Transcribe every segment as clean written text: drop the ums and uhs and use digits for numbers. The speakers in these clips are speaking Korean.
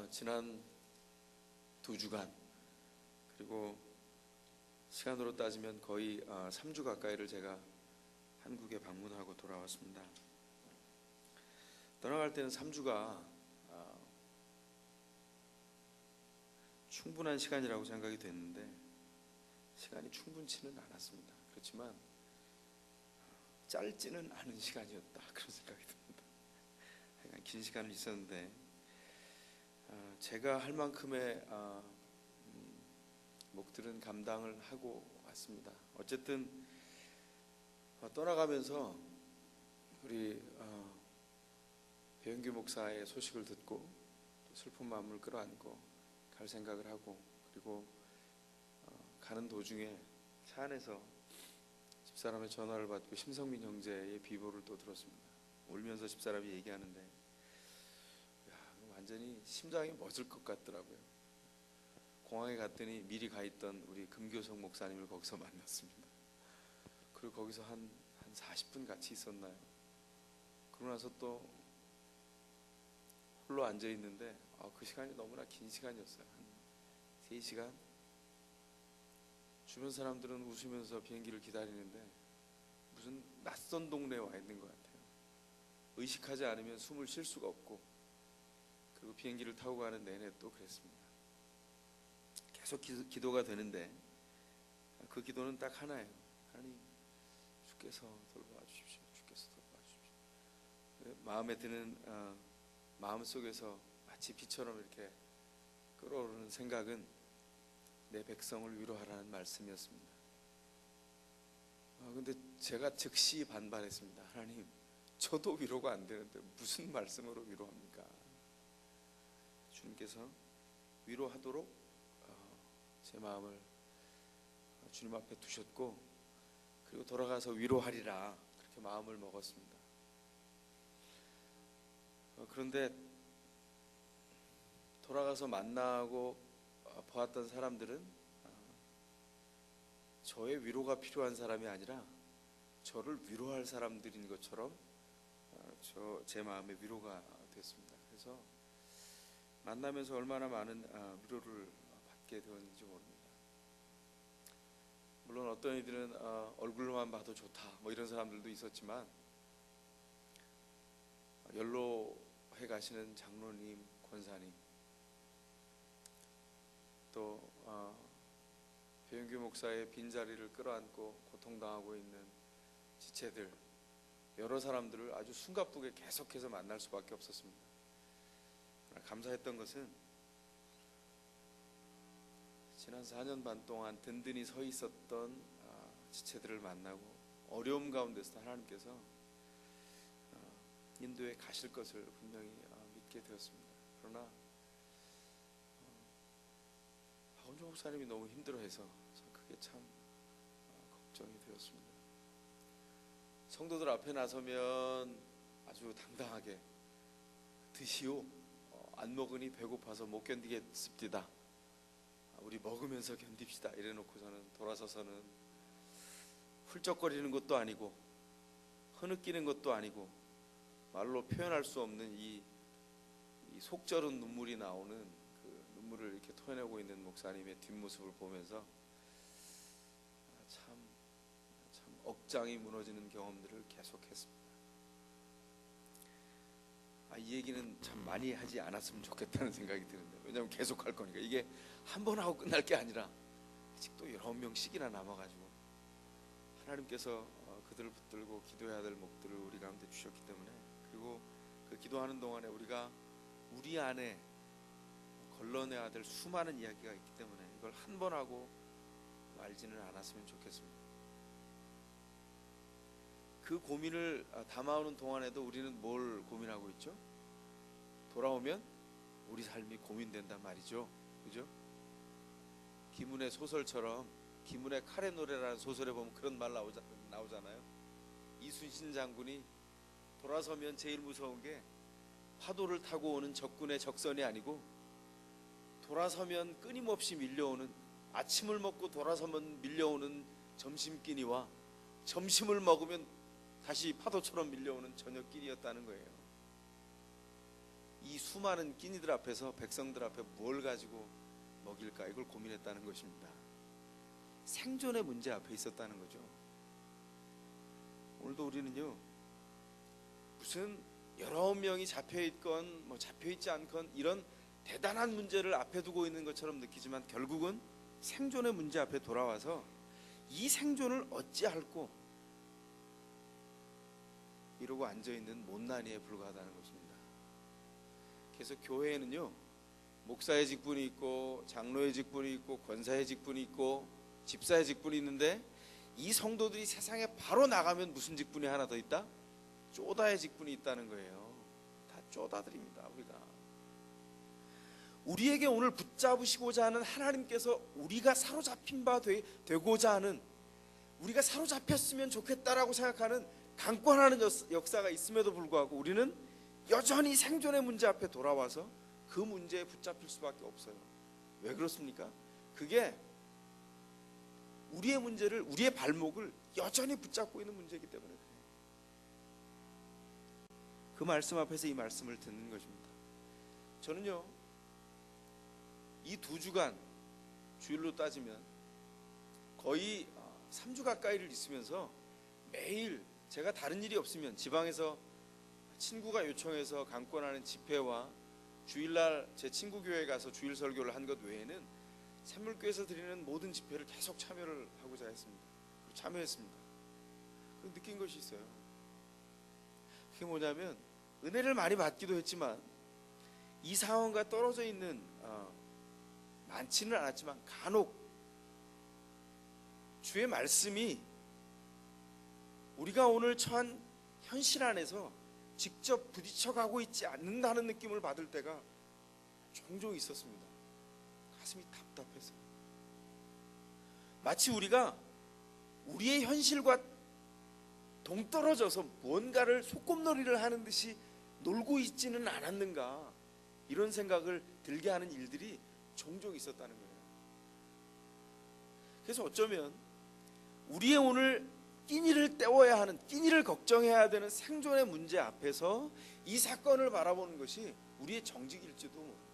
지난 2주간 그리고 시간으로 따지면 거의 3주 가까이를 제가 한국에 방문하고 돌아왔습니다. 떠나갈 때는 3주가 충분한 시간이라고 생각이 됐는데 시간이 충분치는 않았습니다. 그렇지만 짧지는 않은 시간이었다, 그런 생각이 듭니다. 긴 시간을 있었는데 제가 할 만큼의 목들은 감당을 하고 왔습니다. 어쨌든 떠나가면서 우리 배영규 목사의 소식을 듣고 또 슬픈 마음을 끌어안고 갈 생각을 하고, 그리고 가는 도중에 차 안에서 집사람의 전화를 받고 심성민 형제의 비보를 또 들었습니다. 울면서 집사람이 얘기하는데 완전히 심장이 멎을 것 같더라고요. 공항에 갔더니 미리 가 있던 우리 금교성 목사님을 거기서 만났습니다. 그리고 거기서 한 40분 같이 있었나요? 그러고 나서 또 홀로 앉아 있는데 그 시간이 너무나 긴 시간이었어요. 한 3시간. 주변 사람들은 웃으면서 비행기를 기다리는데 무슨 낯선 동네에 와 있는 것 같아요. 의식하지 않으면 숨을 쉴 수가 없고, 그리고 비행기를 타고 가는 내내 또 그랬습니다. 계속 기도가 되는데 그 기도는 딱 하나예요. 하나님, 주께서 돌보아 주십시오. 주께서 돌보아 주십시오. 마음에 드는 마음속에서 마치 비처럼 이렇게 끓어오르는 생각은 내 백성을 위로하라는 말씀이었습니다. 근데 제가 즉시 반발했습니다. 하나님, 저도 위로가 안 되는데 무슨 말씀으로 위로합니까? 주님께서 위로하도록 제 마음을 주님 앞에 두셨고, 그리고 돌아가서 위로하리라 그렇게 마음을 먹었습니다. 그런데 돌아가서 만나고 보았던 사람들은 저의 위로가 필요한 사람이 아니라 저를 위로할 사람들인 것처럼 제 마음의 위로가 됐습니다. 그래서 만나면서 얼마나 많은 위로를 받게 되었는지 모릅니다. 물론 어떤 이들은 얼굴로만 봐도 좋다 뭐 이런 사람들도 있었지만, 연로해 가시는 장로님, 권사님, 또 배영규 목사의 빈자리를 끌어안고 고통당하고 있는 지체들, 여러 사람들을 아주 숨가쁘게 계속해서 만날 수밖에 없었습니다. 감사했던 것은 지난 4년 반 동안 든든히 서 있었던 지체들을 만나고 어려움 가운데서 하나님께서 인도에 가실 것을 분명히 믿게 되었습니다. 그러나 박원종 목사님이 너무 힘들어해서 그게 참 걱정이 되었습니다. 성도들 앞에 나서면 아주 당당하게 드시오, 안 먹으니 배고파서 못 견디겠습니다, 우리 먹으면서 견딥시다 이래놓고서는 돌아서서는 훌쩍거리는 것도 아니고 흐느끼는 것도 아니고 말로 표현할 수 없는 이 속절은 눈물이 나오는 그 눈물을 이렇게 토해내고 있는 목사님의 뒷모습을 보면서 참 억장이 무너지는 경험들을 계속했습니다. 이 얘기는 참 많이 하지 않았으면 좋겠다는 생각이 드는데, 왜냐하면 계속 할 거니까. 이게 한 번 하고 끝날 게 아니라 아직도 여러 명씩이나 남아가지고 하나님께서 그들을 붙들고 기도해야 될 목들을 우리 가운데 주셨기 때문에, 그리고 그 기도하는 동안에 우리가 우리 안에 걸러내야 될 수많은 이야기가 있기 때문에 이걸 한 번 하고 말지는 않았으면 좋겠습니다. 그 고민을 담아오는 동안에도 우리는 뭘 고민하고 있죠? 돌아오면 우리 삶이 고민된단 말이죠. 그죠? 김은의 소설처럼, 김은의 칼의 노래라는 소설에 보면 그런 말 나오잖아요. 이순신 장군이 돌아서면 제일 무서운 게 파도를 타고 오는 적군의 적선이 아니고 돌아서면 끊임없이 밀려오는, 아침을 먹고 돌아서면 밀려오는 점심끼니와 점심을 먹으면 다시 파도처럼 밀려오는 저녁길이었다는 거예요. 이 수많은 끼니들 앞에서 백성들 앞에 뭘 가지고 먹일까 이걸 고민했다는 것입니다. 생존의 문제 앞에 있었다는 거죠. 오늘도 우리는요, 무슨 여러 명이 잡혀있건 뭐 잡혀있지 않건 이런 대단한 문제를 앞에 두고 있는 것처럼 느끼지만 결국은 생존의 문제 앞에 돌아와서 이 생존을 어찌할꼬 이러고 앉아있는 못난이에 불과하다는 것입니다. 그래서 교회에는요, 목사의 직분이 있고 장로의 직분이 있고 권사의 직분이 있고 집사의 직분이 있는데, 이 성도들이 세상에 바로 나가면 무슨 직분이 하나 더 있다? 쪼다의 직분이 있다는 거예요. 다 쪼다들입니다. 우리에게 오늘 붙잡으시고자 하는 하나님께서 우리가 사로잡힌 바 되고자 하는, 우리가 사로잡혔으면 좋겠다라고 생각하는 강권하는 역사가 있음에도 불구하고 우리는 여전히 생존의 문제 앞에 돌아와서 그 문제에 붙잡힐 수밖에 없어요. 왜 그렇습니까? 그게 우리의 문제를, 우리의 발목을 여전히 붙잡고 있는 문제이기 때문에 그래요. 그 말씀 앞에서 이 말씀을 듣는 것입니다. 저는요, 이 2주간 주일로 따지면 거의 3주 가까이를 있으면서 매일 제가 다른 일이 없으면 지방에서 친구가 요청해서 강권하는 집회와 주일날 제 친구 교회에 가서 주일 설교를 한 것 외에는 샘물교에서 드리는 모든 집회를 계속 참여를 하고자 했습니다. 참여했습니다. 느낀 것이 있어요. 그게 뭐냐면, 은혜를 많이 받기도 했지만 이 상황과 떨어져 있는 많지는 않았지만 간혹 주의 말씀이 우리가 오늘 처한 현실 안에서 직접 부딪혀가고 있지 않는다는 느낌을 받을 때가 종종 있었습니다. 가슴이 답답해서, 마치 우리가 우리의 현실과 동떨어져서 무언가를 소꿉놀이를 하는 듯이 놀고 있지는 않았는가, 이런 생각을 들게 하는 일들이 종종 있었다는 거예요. 그래서 어쩌면 우리의 오늘 끼니를 때워야 하는, 끼니를 걱정해야 되는 생존의 문제 앞에서 이 사건을 바라보는 것이 우리의 정직일지도,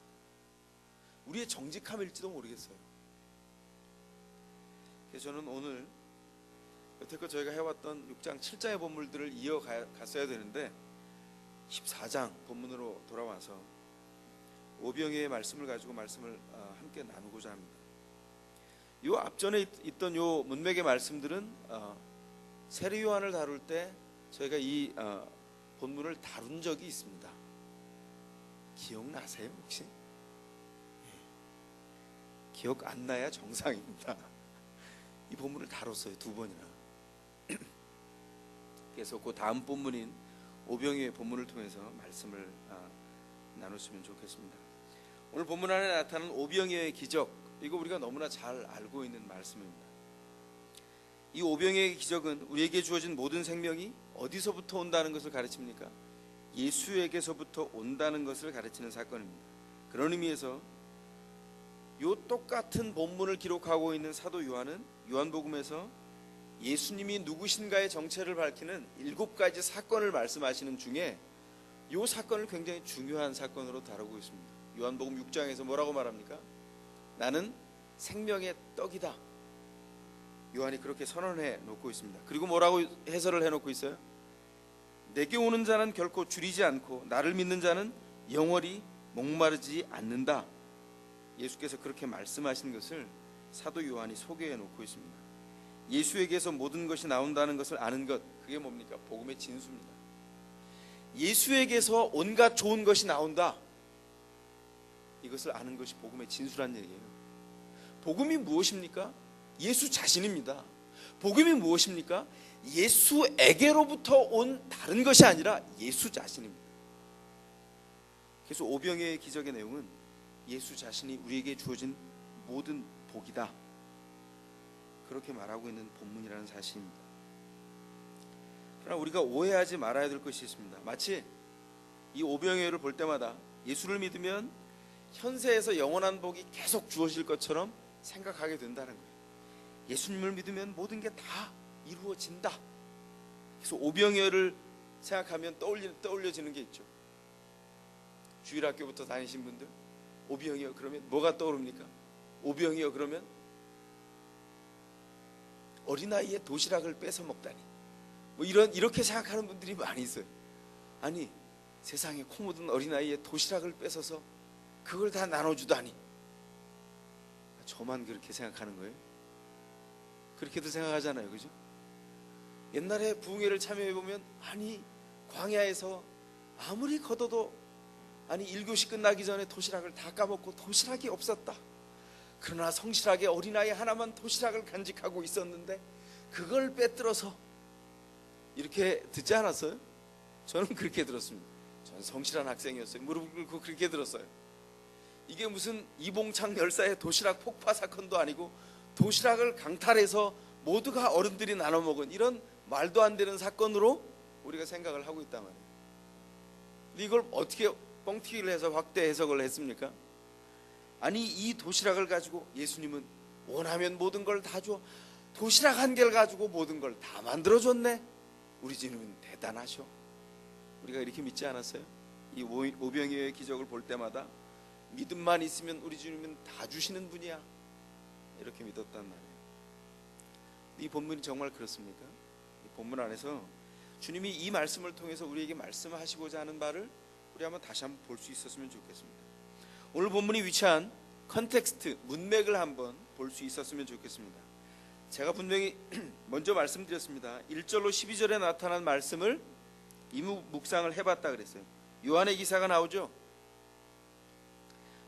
우리의 정직함일지도 모르겠어요. 그래서 저는 오늘 여태껏 저희가 해왔던 6장 7장의 본문들을 이어갔어야 되는데 14장 본문으로 돌아와서 오병이어의 말씀을 가지고 말씀을 함께 나누고자 합니다. 요 앞전에 있던 요 문맥의 말씀들은 세례 요한을 다룰 때 저희가 이 본문을 다룬 적이 있습니다. 기억나세요 혹시? 기억 안 나야 정상입니다. 이 본문을 다뤘어요, 2번이나. 그래서 그 다음 본문인 오병이어의 본문을 통해서 말씀을 나눴으면 좋겠습니다. 오늘 본문 안에 나타나는 오병이어의 기적, 이거 우리가 너무나 잘 알고 있는 말씀입니다. 이 오병이어의 기적은 우리에게 주어진 모든 생명이 어디서부터 온다는 것을 가르칩니까? 예수에게서부터 온다는 것을 가르치는 사건입니다. 그런 의미에서 이 똑같은 본문을 기록하고 있는 사도 요한은 요한복음에서 예수님이 누구신가의 정체를 밝히는 7가지 사건을 말씀하시는 중에 이 사건을 굉장히 중요한 사건으로 다루고 있습니다. 요한복음 6장에서 뭐라고 말합니까? 나는 생명의 떡이다. 요한이 그렇게 선언해 놓고 있습니다. 그리고 뭐라고 해설을 해놓고 있어요? 내게 오는 자는 결코 줄이지 않고 나를 믿는 자는 영원히 목마르지 않는다. 예수께서 그렇게 말씀하신 것을 사도 요한이 소개해 놓고 있습니다. 예수에게서 모든 것이 나온다는 것을 아는 것, 그게 뭡니까? 복음의 진수입니다. 예수에게서 온갖 좋은 것이 나온다, 이것을 아는 것이 복음의 진수란 얘기예요. 복음이 무엇입니까? 예수 자신입니다. 복음이 무엇입니까? 예수에게로부터 온 다른 것이 아니라 예수 자신입니다. 그래서 오병이어의 기적의 내용은 예수 자신이 우리에게 주어진 모든 복이다, 그렇게 말하고 있는 본문이라는 사실입니다. 그러나 우리가 오해하지 말아야 될 것이 있습니다. 마치 이 오병이어를 볼 때마다 예수를 믿으면 현세에서 영원한 복이 계속 주어질 것처럼 생각하게 된다는 거예요. 예수님을 믿으면 모든 게 다 이루어진다. 그래서 오병이어를 생각하면 떠올려지는 게 있죠. 주일학교부터 다니신 분들, 오병이어 그러면 뭐가 떠오릅니까? 오병이어 그러면 어린아이의 도시락을 뺏어 먹다니, 뭐 이렇게 생각하는 분들이 많이 있어요. 아니, 세상에 코 묻은 어린아이의 도시락을 뺏어서 그걸 다 나눠주다니. 저만 그렇게 생각하는 거예요? 그렇게도 생각하잖아요, 그죠? 옛날에 부흥회를 참여해보면, 아니 광야에서 아무리 걷어도 1교시 끝나기 전에 도시락을 다 까먹고 도시락이 없었다. 그러나 성실하게 어린아이 하나만 도시락을 간직하고 있었는데 그걸 빼들어서, 이렇게 듣지 않았어요? 저는 그렇게 들었습니다. 저는 성실한 학생이었어요. 무릎 꿇고 그렇게 들었어요. 이게 무슨 이봉창 열사의 도시락 폭파 사건도 아니고 도시락을 강탈해서 모두가 어른들이 나눠 먹은 이런 말도 안 되는 사건으로 우리가 생각을 하고 있단 말이에요. 근데 이걸 어떻게 뻥튀기를 해서 확대 해석을 했습니까? 아니, 이 도시락을 가지고 예수님은 원하면 모든 걸 다 줘. 도시락 한 개를 가지고 모든 걸 다 만들어줬네. 우리 주님은 대단하셔. 우리가 이렇게 믿지 않았어요? 이 오병이어의 기적을 볼 때마다 믿음만 있으면 우리 주님은 다 주시는 분이야, 이렇게 믿었단 말이에요. 이 본문이 정말 그렇습니까? 이 본문 안에서 주님이 이 말씀을 통해서 우리에게 말씀하시고자 하는 바를 우리 한번 다시 한번 볼 수 있었으면 좋겠습니다. 오늘 본문이 위치한 컨텍스트, 문맥을 한번 볼 수 있었으면 좋겠습니다. 제가 분명히 먼저 말씀드렸습니다. 1절로 12절에 나타난 말씀을 이무 묵상을 해봤다 그랬어요. 요한의 기사가 나오죠.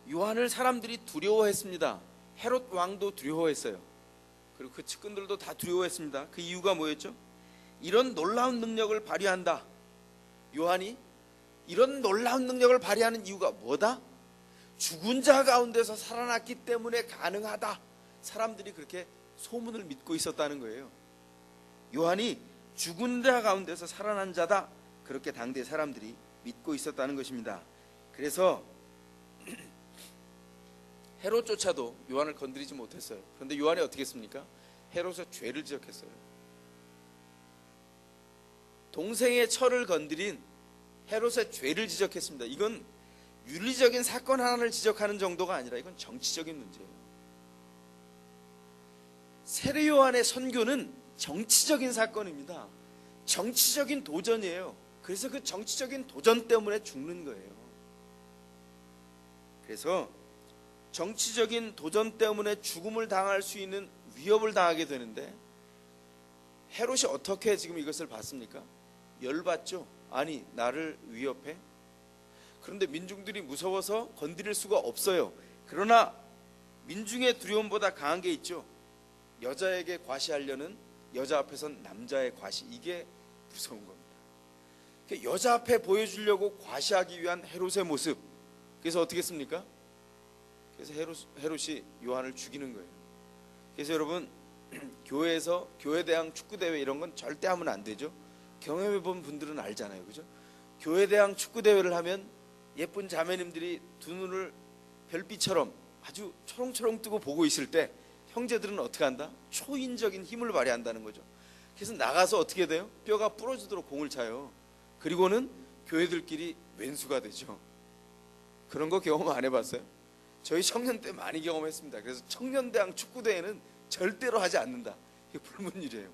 요한을 사람들이 두려워했습니다. 헤롯 왕도 두려워했어요. 그리고 그 측근들도 다 두려워했습니다. 그 이유가 뭐였죠? 이런 놀라운 능력을 발휘한다. 요한이 이런 놀라운 능력을 발휘하는 이유가 뭐다? 죽은 자 가운데서 살아났기 때문에 가능하다. 사람들이 그렇게 소문을 믿고 있었다는 거예요. 요한이 죽은 자 가운데서 살아난 자다, 그렇게 당대 사람들이 믿고 있었다는 것입니다. 그래서 헤롯조차도 요한을 건드리지 못했어요. 그런데 요한이 어떻게 했습니까? 헤롯의 죄를 지적했어요. 동생의 처를 건드린 헤롯의 죄를 지적했습니다. 이건 윤리적인 사건 하나를 지적하는 정도가 아니라 이건 정치적인 문제예요. 세례 요한의 선교는 정치적인 사건입니다. 정치적인 도전이에요. 그래서 그 정치적인 도전 때문에 죽는 거예요. 그래서 정치적인 도전 때문에 죽음을 당할 수 있는 위협을 당하게 되는데, 헤롯이 어떻게 지금 이것을 봤습니까? 열받죠. 아니, 나를 위협해? 그런데 민중들이 무서워서 건드릴 수가 없어요. 그러나 민중의 두려움보다 강한 게 있죠. 여자에게 과시하려는 여자 앞에선 남자의 과시, 이게 무서운 겁니다. 여자 앞에 보여주려고 과시하기 위한 헤롯의 모습. 그래서 어떻게 했습니까? 그래서 헤롯이 요한을 죽이는 거예요. 그래서 여러분, 교회에서 교회대항 축구대회 이런 건 절대 하면 안 되죠. 경험해본 분들은 알잖아요, 그죠? 교회대항 축구대회를 하면 예쁜 자매님들이 두 눈을 별빛처럼 아주 초롱초롱 뜨고 보고 있을 때 형제들은 어떻게 한다? 초인적인 힘을 발휘한다는 거죠. 그래서 나가서 어떻게 돼요? 뼈가 부러지도록 공을 차요. 그리고는 교회들끼리 왼수가 되죠. 그런 거 경험 안 해봤어요? 저희 청년 때 많이 경험했습니다. 그래서 청년대항 축구대회는 절대로 하지 않는다. 이게 불문율이에요.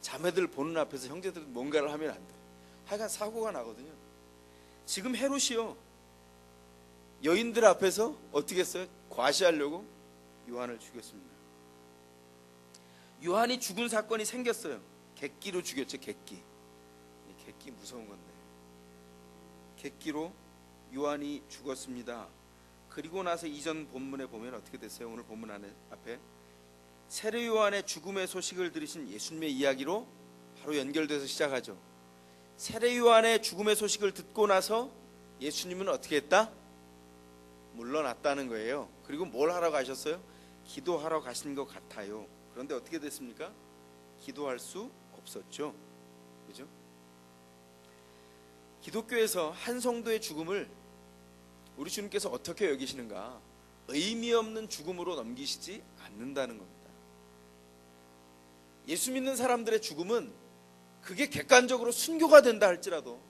자매들 보는 앞에서 형제들 뭔가를 하면 안 돼. 하여간 사고가 나거든요. 지금 헤롯이요, 여인들 앞에서 어떻게 했어요? 과시하려고 요한을 죽였습니다. 요한이 죽은 사건이 생겼어요. 객기로 죽였죠. 객기. 객기 무서운 건데, 객기로 요한이 죽었습니다. 그리고 나서 이전 본문에 보면 어떻게 됐어요? 오늘 본문 앞에 세례 요한의 죽음의 소식을 들으신 예수님의 이야기로 바로 연결돼서 시작하죠. 세례 요한의 죽음의 소식을 듣고 나서 예수님은 어떻게 했다? 물러났다는 거예요. 그리고 뭘 하러 가셨어요? 기도하러 가신 것 같아요. 그런데 어떻게 됐습니까? 기도할 수 없었죠. 그죠? 기독교에서 한 성도의 죽음을 우리 주님께서 어떻게 여기시는가? 의미 없는 죽음으로 넘기시지 않는다는 겁니다. 예수 믿는 사람들의 죽음은 그게 객관적으로 순교가 된다 할지라도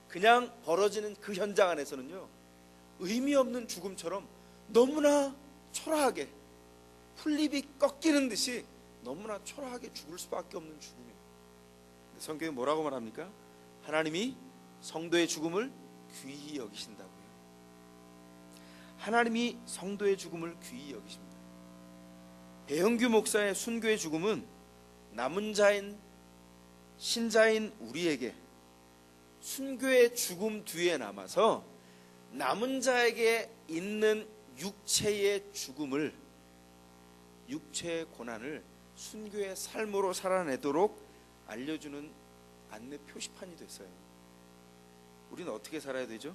그냥 벌어지는 그 현장 안에서는요, 의미 없는 죽음처럼 너무나 초라하게, 풀잎이 꺾이는 듯이 너무나 초라하게 죽을 수밖에 없는 죽음이에요. 성경이 뭐라고 말합니까? 하나님이 성도의 죽음을 귀히 여기신다고요. 하나님이 성도의 죽음을 귀히 여기십니다. 배영규 목사의 순교의 죽음은 남은 자인 신자인 우리에게 순교의 죽음 뒤에 남아서 남은 자에게 있는 육체의 죽음을, 육체의 고난을 순교의 삶으로 살아내도록 알려주는 안내 표시판이 됐어요. 우리는 어떻게 살아야 되죠?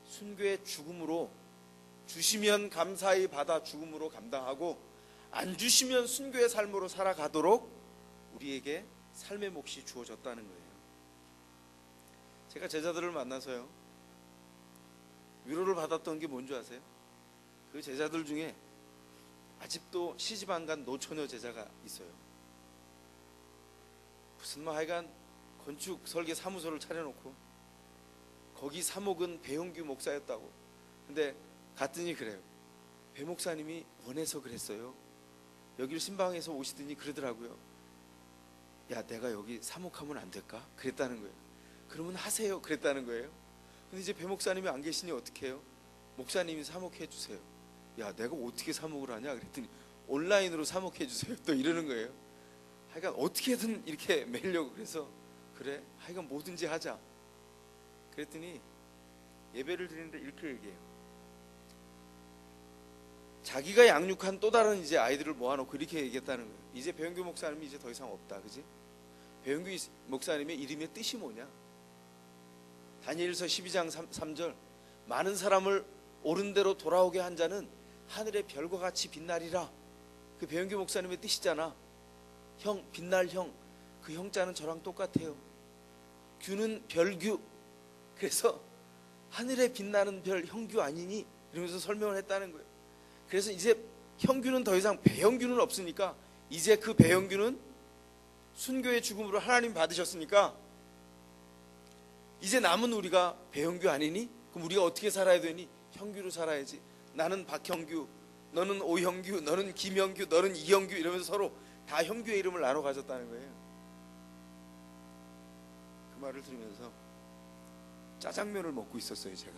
순교의 죽음으로 주시면 감사히 받아 죽음으로 감당하고, 안 주시면 순교의 삶으로 살아가도록 우리에게 삶의 몫이 주어졌다는 거예요. 제가 제자들을 만나서요, 위로를 받았던 게 뭔지 아세요? 그 제자들 중에 아직도 시집 안 간 노처녀 제자가 있어요. 무슨 하여간 건축 설계 사무소를 차려놓고 거기 사목은 배영규 목사였다고. 근데 갔더니 그래요. 배 목사님이 원해서 그랬어요. 여기를 신방에서 오시더니 그러더라고요. 야, 내가 여기 사목하면 안 될까? 그랬다는 거예요. 그러면 하세요. 그랬다는 거예요. 근데 이제 배 목사님이 안 계시니 어떻게 해요? 목사님이 사목해 주세요. 야, 내가 어떻게 사목을 하냐? 그랬더니 온라인으로 사목해 주세요. 또 이러는 거예요. 하여간 어떻게든 이렇게 매려고. 그래서 그래, 하여간 뭐든지 하자. 그랬더니 예배를 드리는데 이렇게 얘기해요. 자기가 양육한 또 다른 이제 아이들을 모아놓고 이렇게 얘기했다는 거예요. 이제 배영규 목사님이 이제 더 이상 없다, 그지? 배영규 목사님의 이름의 뜻이 뭐냐? 다니엘서 12장 3절, 많은 사람을 옳은 대로 돌아오게 한 자는 하늘의 별과 같이 빛나리라. 그 배영규 목사님의 뜻이잖아. 형, 빛날 형. 그 형자는 저랑 똑같아요. 규는 별규. 그래서 하늘에 빛나는 별 형규 아니니? 이러면서 설명을 했다는 거예요. 그래서 이제 형규는 더 이상 배영규는 없으니까, 이제 그 배영규는 순교의 죽음으로 하나님 받으셨으니까 이제 남은 우리가 배영규 아니니? 그럼 우리가 어떻게 살아야 되니? 형규로 살아야지. 나는 박형규, 너는 오형규, 너는 김형규, 너는 이형규, 이러면서 서로 다 형규의 이름을 나눠 가졌다는 거예요. 그 말을 들으면서 짜장면을 먹고 있었어요. 제가.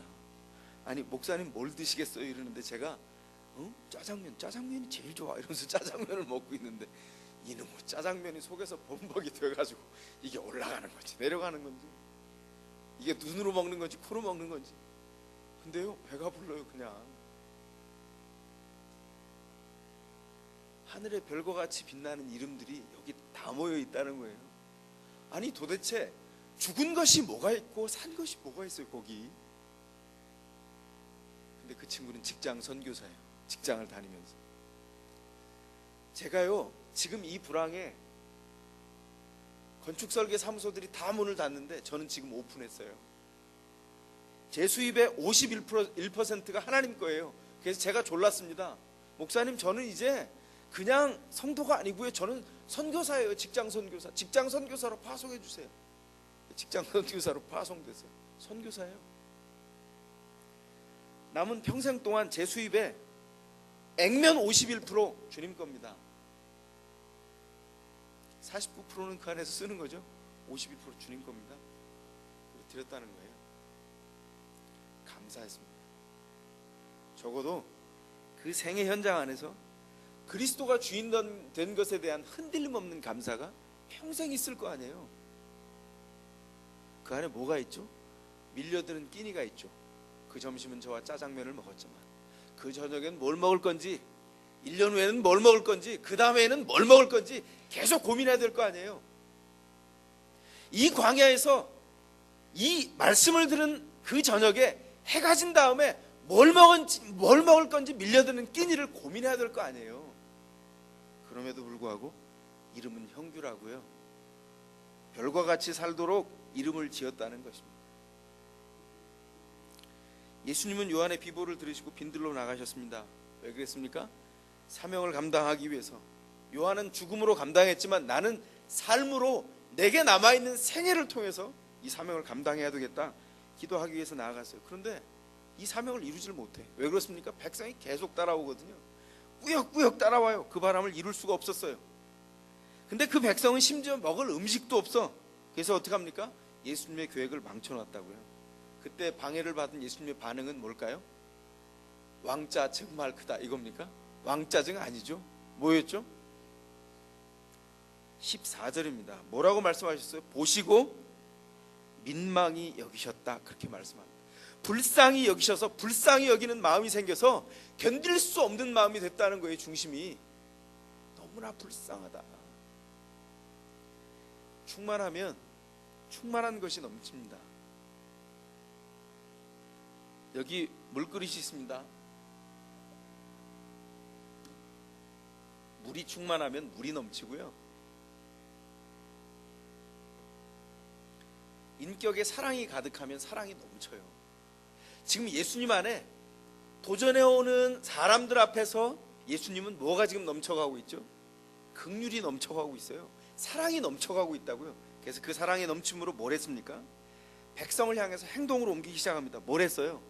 아니, 목사님 뭘 드시겠어요? 이러는데 제가 짜장면이 제일 좋아 이러면서 짜장면을 먹고 있는데, 이놈의 짜장면이 속에서 범벅이 되어가지고 이게 올라가는 건지 내려가는 건지, 이게 눈으로 먹는 건지 코로 먹는 건지. 근데요, 배가 불러요. 그냥 하늘의 별과 같이 빛나는 이름들이 여기 다 모여 있다는 거예요. 아니, 도대체 죽은 것이 뭐가 있고 산 것이 뭐가 있어요, 거기. 근데 그 친구는 직장 선교사예요. 직장을 다니면서. 제가요, 지금 이 불황에 건축설계 사무소들이 다 문을 닫는데 저는 지금 오픈했어요. 제 수입의 51%가 하나님 거예요. 그래서 제가 졸랐습니다. 목사님, 저는 이제 그냥 성도가 아니고요, 저는 선교사예요. 직장 선교사. 직장 선교사로 파송해 주세요. 직장 선교사로 파송됐어요. 선교사예요. 남은 평생 동안 제 수입의 액면 51% 주님 겁니다. 49%는 그 안에서 쓰는 거죠. 52% 주님 겁니다. 드렸다는 거예요. 감사했습니다. 적어도 그 생애 현장 안에서 그리스도가 주인 된 것에 대한 흔들림 없는 감사가 평생 있을 거 아니에요. 그 안에 뭐가 있죠? 밀려드는 끼니가 있죠. 그 점심은 저와 짜장면을 먹었지만 그 저녁엔 뭘 먹을 건지, 1년 후에는 뭘 먹을 건지, 그 다음에는 뭘 먹을 건지 계속 고민해야 될 거 아니에요. 이 광야에서 이 말씀을 들은 그 저녁에 해가 진 다음에 뭘 먹을 건지 밀려드는 끼니를 고민해야 될 거 아니에요. 그럼에도 불구하고 이름은 형규라고요. 별과 같이 살도록 이름을 지었다는 것입니다. 예수님은 요한의 비보를 들으시고 빈들로 나가셨습니다. 왜 그랬습니까? 사명을 감당하기 위해서. 요한은 죽음으로 감당했지만 나는 삶으로 내게 남아있는 생애를 통해서 이 사명을 감당해야 되겠다 기도하기 위해서 나아갔어요. 그런데 이 사명을 이루지를 못해. 왜 그렇습니까? 백성이 계속 따라오거든요. 꾸역꾸역 따라와요. 그 바람을 이룰 수가 없었어요. 근데 그 백성은 심지어 먹을 음식도 없어. 그래서 어떻게 합니까? 예수님의 계획을 망쳐놨다고요. 그때 방해를 받은 예수님의 반응은 뭘까요? 왕자 정말 크다 이겁니까? 왕짜증 아니죠? 뭐였죠? 14절입니다. 뭐라고 말씀하셨어요? 보시고 민망히 여기셨다 그렇게 말씀합니다. 불쌍히 여기셔서 불쌍히 여기는 마음이 생겨서 견딜 수 없는 마음이 됐다는 거예요. 중심이 너무나 불쌍하다. 충만하면 충만한 것이 넘칩니다. 여기 물그릇이 있습니다. 물이 충만하면 물이 넘치고요. 인격에 사랑이 가득하면 사랑이 넘쳐요. 지금 예수님 안에 도전해오는 사람들 앞에서 예수님은 뭐가 지금 넘쳐가고 있죠? 긍휼이 넘쳐가고 있어요. 사랑이 넘쳐가고 있다고요. 그래서 그 사랑의 넘침으로 뭘 했습니까? 백성을 향해서 행동으로 옮기기 시작합니다. 뭘 했어요?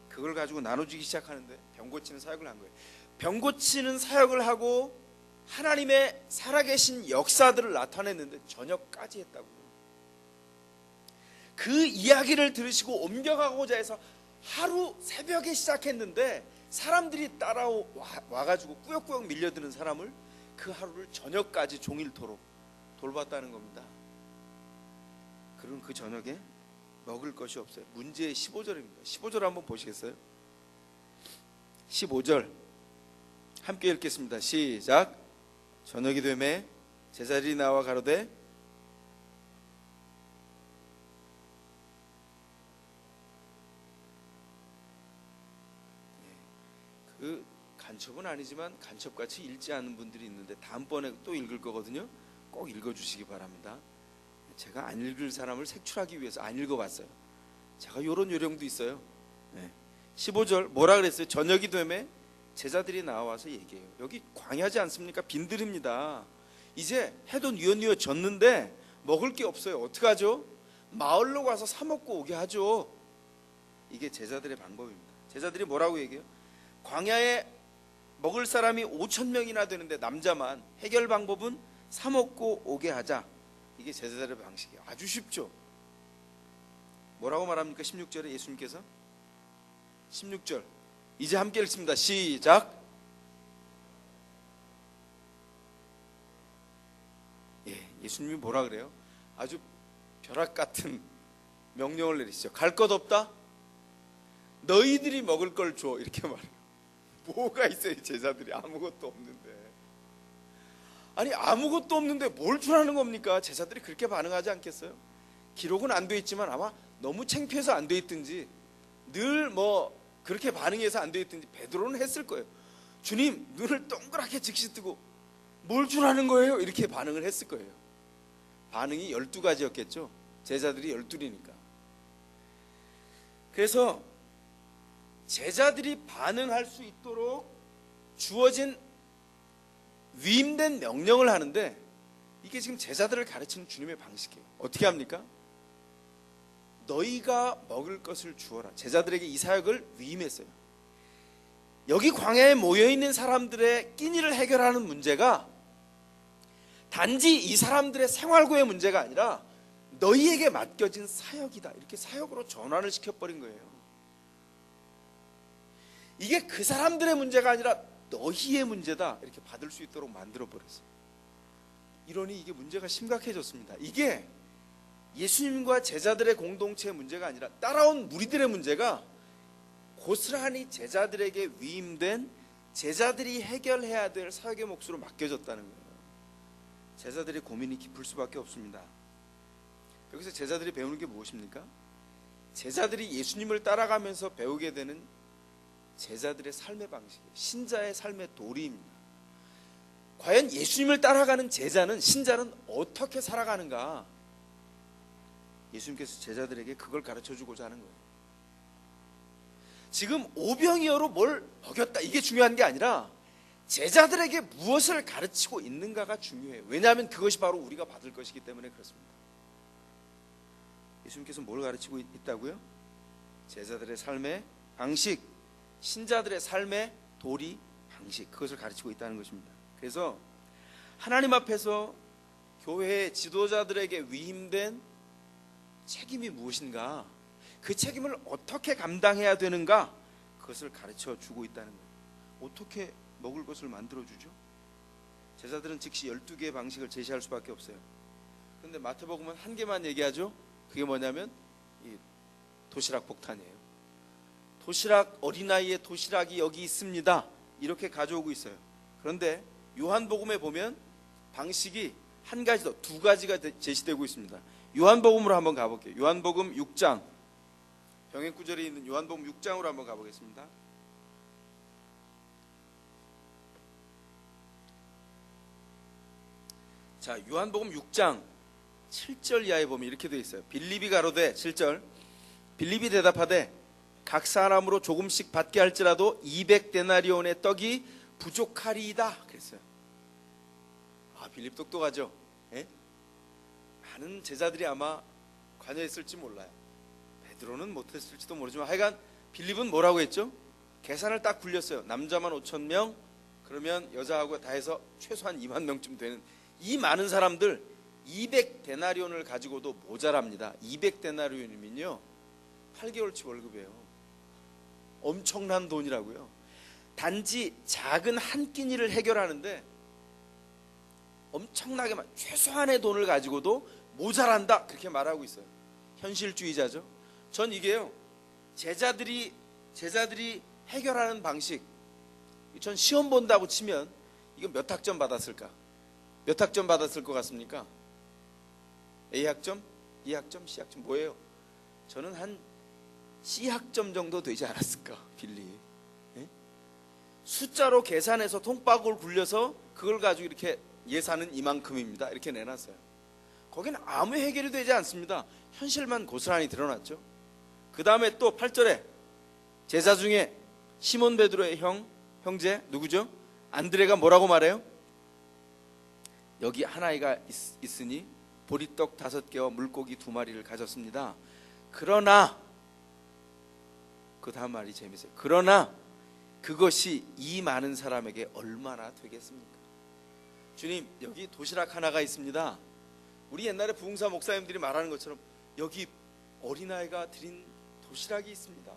그걸 가지고 나눠주기 시작하는데 병 고치는 사역을 한 거예요. 병 고치는 사역을 하고 하나님의 살아계신 역사들을 나타냈는데 저녁까지 했다고요. 그 이야기를 들으시고 옮겨가고자 해서 하루 새벽에 시작했는데 사람들이 따라와가지고 꾸역꾸역 밀려드는 사람을 그 하루를 저녁까지 종일토록 돌봤다는 겁니다. 그럼 그 저녁에 먹을 것이 없어요. 문제의 15절입니다. 15절 한번 보시겠어요? 15절 함께 읽겠습니다. 시작. 저녁이 되매 제자들이 나와 가로되 그 간첩은 아니지만 간첩같이 읽지 않는 분들이 있는데 다음번에 또 읽을 거거든요. 꼭 읽어주시기 바랍니다. 제가 안 읽을 사람을 색출하기 위해서 안 읽어봤어요. 제가 이런 요령도 있어요. 15절 뭐라 그랬어요? 저녁이 되매 제자들이 나와서 얘기해요. 여기 광야지 않습니까? 빈들입니다. 이제 해도 뉘엿뉘엿 먹을 게 없어요. 어떡하죠? 마을로 가서 사 먹고 오게 하죠. 이게 제자들의 방법입니다. 제자들이 뭐라고 얘기해요? 광야에 먹을 사람이 5,000명이나 되는데 남자만 해결 방법은 사 먹고 오게 하자. 이게 제자들의 방식이에요. 아주 쉽죠. 뭐라고 말합니까? 16절에 예수님께서 16절 이제 함께 읽습니다. 시작. 예수님이 뭐라 그래요? 아주 벼락 같은 명령을 내리시죠. 갈 것 없다? 너희들이 먹을 걸 줘. 이렇게 말해요. 뭐가 있어요? 제자들이 아무것도 없는데. 아니 아무것도 없는데 뭘 주라는 겁니까? 제자들이 그렇게 반응하지 않겠어요? 기록은 안 돼 있지만 아마 너무 창피해서 안 돼 있든지 늘 뭐 그렇게 반응해서 안 돼 있든지 베드로는 했을 거예요. 주님 눈을 동그랗게 즉시 뜨고 뭘 주라는 거예요? 이렇게 반응을 했을 거예요. 반응이 12가지였겠죠. 제자들이 12이니까. 그래서 제자들이 반응할 수 있도록 주어진 위임된 명령을 하는데 이게 지금 제자들을 가르치는 주님의 방식이에요. 어떻게 합니까? 너희가 먹을 것을 주어라. 제자들에게 이 사역을 위임했어요. 여기 광야에 모여있는 사람들의 끼니를 해결하는 문제가 단지 이 사람들의 생활고의 문제가 아니라 너희에게 맡겨진 사역이다. 이렇게 사역으로 전환을 시켜버린 거예요. 이게 그 사람들의 문제가 아니라 너희의 문제다. 이렇게 받을 수 있도록 만들어버렸어요. 이러니 이게 문제가 심각해졌습니다. 이게 예수님과 제자들의 공동체의 문제가 아니라 따라온 무리들의 문제가 고스란히 제자들에게 위임된 제자들이 해결해야 될 사역의 몫으로 맡겨졌다는 거예요. 제자들의 고민이 깊을 수밖에 없습니다. 여기서 제자들이 배우는 게 무엇입니까? 제자들이 예수님을 따라가면서 배우게 되는 제자들의 삶의 방식이에요. 신자의 삶의 도리입니다. 과연 예수님을 따라가는 제자는, 신자는 어떻게 살아가는가? 예수님께서 제자들에게 그걸 가르쳐주고자 하는 거예요. 지금 오병이어로 뭘 먹였다 이게 중요한 게 아니라 제자들에게 무엇을 가르치고 있는가가 중요해요. 왜냐하면 그것이 바로 우리가 받을 것이기 때문에 그렇습니다. 예수님께서 뭘 가르치고 있다고요? 제자들의 삶의 방식, 신자들의 삶의 도리 방식, 그것을 가르치고 있다는 것입니다. 그래서 하나님 앞에서 교회의 지도자들에게 위임된 책임이 무엇인가, 그 책임을 어떻게 감당해야 되는가, 그것을 가르쳐 주고 있다는 거예요. 어떻게 먹을 것을 만들어 주죠? 제자들은 즉시 12개의 방식을 제시할 수밖에 없어요. 그런데 마태복음은 한 개만 얘기하죠. 그게 뭐냐면 이 도시락 폭탄이에요. 도시락, 어린아이의 도시락이 여기 있습니다, 이렇게 가져오고 있어요. 그런데 요한복음에 보면 방식이 한 가지 더, 두 가지가 제시되고 있습니다. 요한복음으로 한번 가볼게요. 요한복음 6장, 병행구절이 있는 요한복음 6장으로 한번 가보겠습니다. 자, 요한복음 6장 7절 이하에 보면 이렇게 되어 있어요. 빌립이 가로되, 7절, 빌립이 대답하되 각 사람으로 조금씩 받게 할지라도 200데나리온의 떡이 부족하리이다 그랬어요. 아, 빌립 똑똑하죠? 예? 많은 제자들이 아마 관여했을지 몰라요. 베드로는 못했을지도 모르지만 하여간 빌립은 뭐라고 했죠? 계산을 딱 굴렸어요. 남자만 5,000명, 그러면 여자하고 다 해서 최소한 2만 명쯤 되는 이 많은 사람들 200데나리온을 가지고도 모자랍니다. 200데나리온이면요 8개월치 월급이에요. 엄청난 돈이라고요. 단지 작은 한 끼니를 해결하는데 엄청나게 최소한의 돈을 가지고도 모자란다, 그렇게 말하고 있어요. 현실주의자죠. 전 이게요, 제자들이 해결하는 방식, 전 시험 본다고 치면 이거 몇 학점 받았을까? 몇 학점 받았을 것 같습니까? A학점? B학점? C학점? 뭐예요? 저는 한 C학점 정도 되지 않았을까, 빌리. 예? 숫자로 계산해서 통박을 굴려서 그걸 가지고 이렇게 예산은 이만큼입니다, 이렇게 내놨어요. 거기는 아무 해결이 되지 않습니다. 현실만 고스란히 드러났죠. 그 다음에 또 8절에 제자 중에 시몬 베드로의 형제 누구죠? 안드레가 뭐라고 말해요? 여기 한 아이가 있으니 보리떡 5개와 물고기 2마리를 가졌습니다. 그러나, 그 다음 말이 재밌어요. 그러나 그것이 이 많은 사람에게 얼마나 되겠습니까? 주님, 여기 도시락 하나가 있습니다. 우리 옛날에 부흥사 목사님들이 말하는 것처럼 여기 어린아이가 드린 도시락이 있습니다.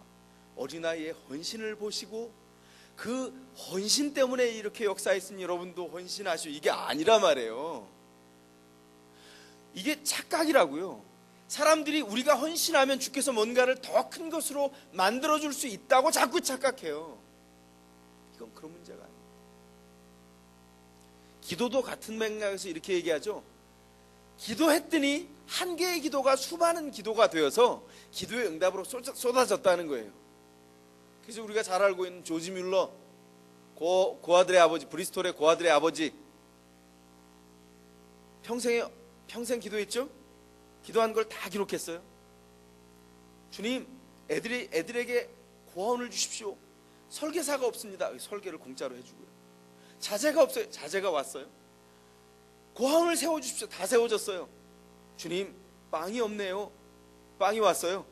어린아이의 헌신을 보시고 그 헌신 때문에 이렇게 역사했으니 여러분도 헌신하시오, 이게 아니라 말이에요. 이게 착각이라고요. 사람들이 우리가 헌신하면 주께서 뭔가를 더 큰 것으로 만들어줄 수 있다고 자꾸 착각해요. 이건 그런 문제가 아닙니다. 기도도 같은 맥락에서 이렇게 얘기하죠. 기도했더니 한 개의 기도가 수많은 기도가 되어서 기도의 응답으로 쏟아졌다는 거예요. 그래서 우리가 잘 알고 있는 조지 뮬러, 고아들의 아버지, 브리스톨의 고아들의 아버지, 평생 기도했죠? 기도한 걸 다 기록했어요. 주님, 애들에게 고아원을 주십시오. 설계사가 없습니다. 설계를 공짜로 해주고요. 자재가 없어요. 자재가 왔어요. 고아원을 세워주십시오. 다 세워졌어요. 주님, 빵이 없네요. 빵이 왔어요.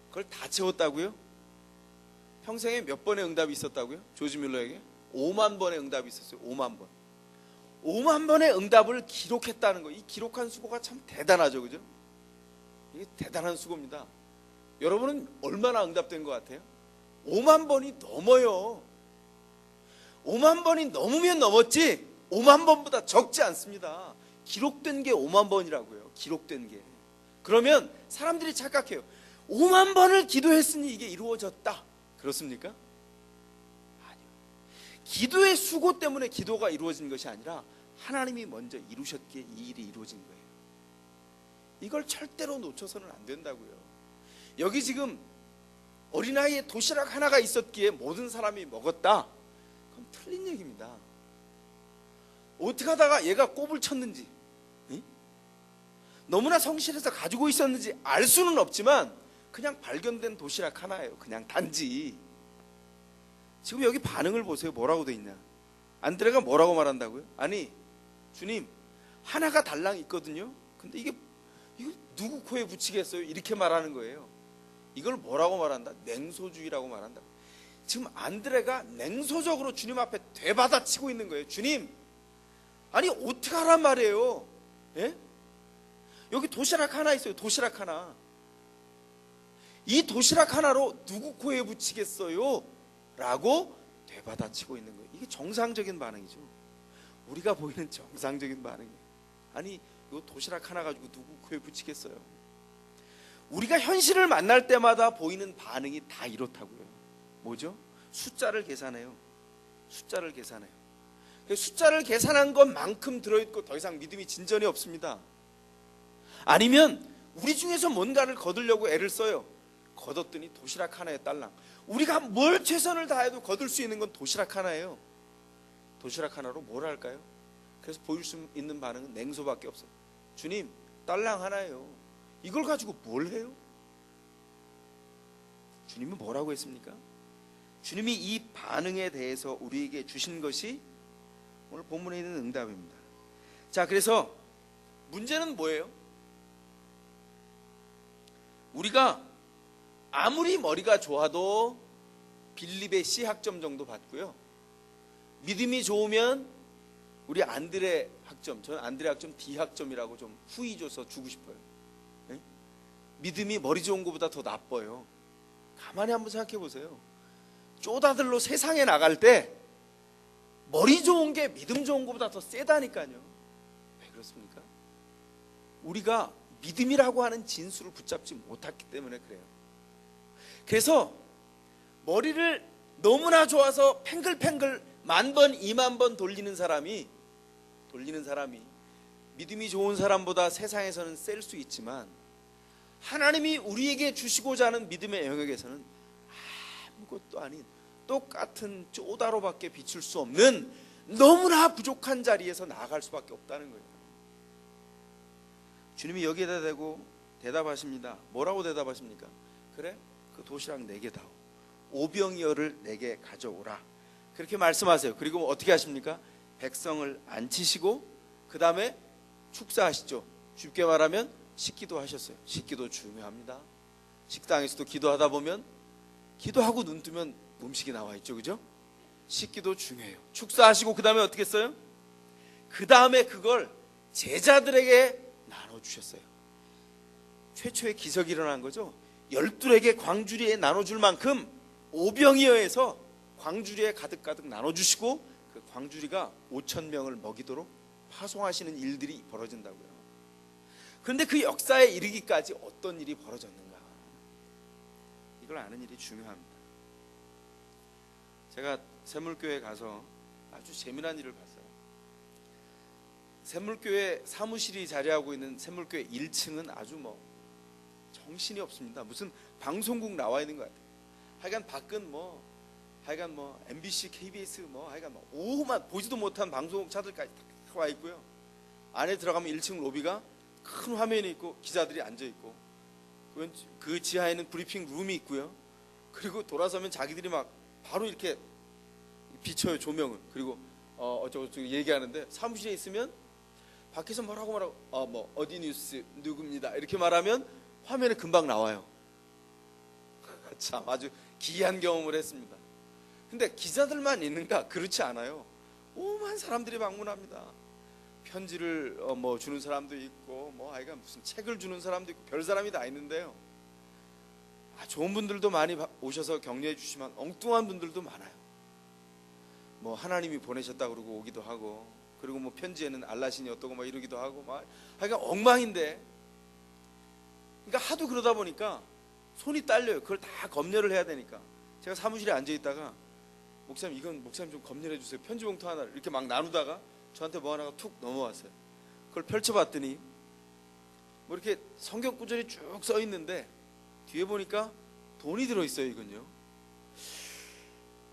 그걸 다 채웠다고요? 평생에 몇 번의 응답이 있었다고요? 조지 뮬러에게 5만 번의 응답이 있었어요. 5만 번. 5만 번의 응답을 기록했다는 거, 이 기록한 수고가 참 대단하죠, 그죠? 이게 대단한 수고입니다. 여러분은 얼마나 응답된 것 같아요? 5만 번이 넘어요. 5만 번이 넘으면 넘었지 5만 번보다 적지 않습니다. 기록된 게 5만 번이라고요. 기록된 게. 그러면 사람들이 착각해요. 5만 번을 기도했으니 이게 이루어졌다, 그렇습니까? 아니요. 기도의 수고 때문에 기도가 이루어진 것이 아니라 하나님이 먼저 이루셨기에 이 일이 이루어진 거예요. 이걸 절대로 놓쳐서는 안 된다고요. 여기 지금 어린아이의 도시락 하나가 있었기에 모든 사람이 먹었다, 그건 틀린 얘기입니다. 어떻게 하다가 얘가 꼽을 쳤는지, 너무나 성실해서 가지고 있었는지 알 수는 없지만 그냥 발견된 도시락 하나예요. 그냥 단지. 지금 여기 반응을 보세요. 뭐라고 돼 있냐. 안드레가 뭐라고 말한다고요? 아니, 주님, 하나가 달랑 있거든요. 근데 이게 이거 누구 코에 붙이겠어요? 이렇게 말하는 거예요. 이걸 뭐라고 말한다? 냉소주의라고 말한다. 지금 안드레가 냉소적으로 주님 앞에 되받아치고 있는 거예요. 주님, 아니 어떻게 하란 말이에요? 예? 여기 도시락 하나 있어요. 도시락 하나. 이 도시락 하나로 누구 코에 붙이겠어요? 라고 되받아치고 있는 거예요. 이게 정상적인 반응이죠. 우리가 보이는 정상적인 반응이에요. 아니 이 도시락 하나 가지고 누구 코에 붙이겠어요? 우리가 현실을 만날 때마다 보이는 반응이 다 이렇다고요. 뭐죠? 숫자를 계산해요. 숫자를 계산해요. 숫자를 계산한 것만큼 들어있고 더 이상 믿음이 진전이 없습니다. 아니면 우리 중에서 뭔가를 거두려고 애를 써요. 거뒀더니 도시락 하나에 딸랑. 우리가 뭘 최선을 다해도 거둘 수 있는 건 도시락 하나예요. 도시락 하나로 뭘 할까요? 그래서 보일 수 있는 반응은 냉소밖에 없어요. 주님, 딸랑 하나예요. 이걸 가지고 뭘 해요? 주님은 뭐라고 했습니까? 주님이 이 반응에 대해서 우리에게 주신 것이 오늘 본문에 있는 응답입니다. 자, 그래서 문제는 뭐예요? 우리가 아무리 머리가 좋아도 빌립의 C 학점 정도 받고요. 믿음이 좋으면 우리 안드레 학점, 저는 안드레 학점 D 학점이라고 좀 후히 줘서 주고 싶어요. 네? 믿음이 머리 좋은 것보다 더 나빠요. 가만히 한번 생각해 보세요. 쪼다들로 세상에 나갈 때 머리 좋은 게 믿음 좋은 것보다 더 세다니까요. 왜 그렇습니까? 우리가 믿음이라고 하는 진수를 붙잡지 못했기 때문에 그래요. 그래서 머리를 너무나 좋아서 팽글팽글 10,000번, 20,000번 돌리는 사람이 믿음이 좋은 사람보다 세상에서는 셀 수 있지만 하나님이 우리에게 주시고자 하는 믿음의 영역에서는 아무것도 아닌 똑같은 쪼다로밖에 비출 수 없는 너무나 부족한 자리에서 나아갈 수밖에 없다는 거예요. 주님이 여기에다 대고 대답하십니다. 뭐라고 대답하십니까? 그래? 그 도시락 4개 다오. 오병이어를 4개 가져오라. 그렇게 말씀하세요. 그리고 어떻게 하십니까? 백성을 앉히시고 그 다음에 축사하시죠. 쉽게 말하면 식기도 하셨어요. 식기도 중요합니다. 식당에서도 기도하다 보면 기도하고 눈 뜨면 음식이 나와 있죠. 그죠? 식기도 중요해요. 축사하시고 그 다음에 어떻게 했어요? 그 다음에 그걸 제자들에게 나눠주셨어요. 최초의 기적이 일어난 거죠. 12에게 광주리에 나눠줄 만큼 오병이어에서 광주리에 가득가득 나눠주시고 그 광주리가 5,000명을 먹이도록 파송하시는 일들이 벌어진다고요. 그런데 그 역사에 이르기까지 어떤 일이 벌어졌는가, 이걸 아는 일이 중요합니다. 제가 샘물교회 가서 아주 재미난 일을 봤어요. 샘물교회 사무실이 자리하고 있는 샘물교회 1층은 아주 정신이 없습니다. 무슨 방송국 나와 있는 것 같아요. 하여간 밖은 하여간 MBC, KBS 하여간 오후만 보지도 못한 방송국 차들까지 다 와 있고요. 안에 들어가면 1층 로비가 큰 화면이 있고 기자들이 앉아 있고 그 지하에는 브리핑 룸이 있고요. 그리고 돌아서면 자기들이 막 바로 이렇게 비춰요, 조명을. 그리고 어쩌고저쩌고 얘기하는데 사무실에 있으면 밖에서 뭐라고 어디 뉴스 누구입니다 이렇게 말하면 화면에 금방 나와요. 참 아주 기이한 경험을 했습니다. 근데 기자들만 있는가? 그렇지 않아요. 오만 사람들이 방문합니다. 편지를 주는 사람도 있고 하여간 무슨 책을 주는 사람도 있고 별 사람이 다 있는데요. 좋은 분들도 많이 오셔서 격려해 주시면 엉뚱한 분들도 많아요. 하나님이 보내셨다 그러고 오기도 하고, 그리고 편지에는 알라신이 어떠고 이러기도 하고 하여간 엉망인데, 그러니까 하도 그러다 보니까 손이 딸려요. 그걸 다 검열을 해야 되니까. 제가 사무실에 앉아 있다가 목사님, 이건 목사님 좀 검열해 주세요. 편지 봉투 하나 이렇게 막 나누다가 저한테 하나가 툭 넘어왔어요. 그걸 펼쳐봤더니 이렇게 성경 구절이 쭉 써 있는데 뒤에 보니까 돈이 들어있어요. 이건요,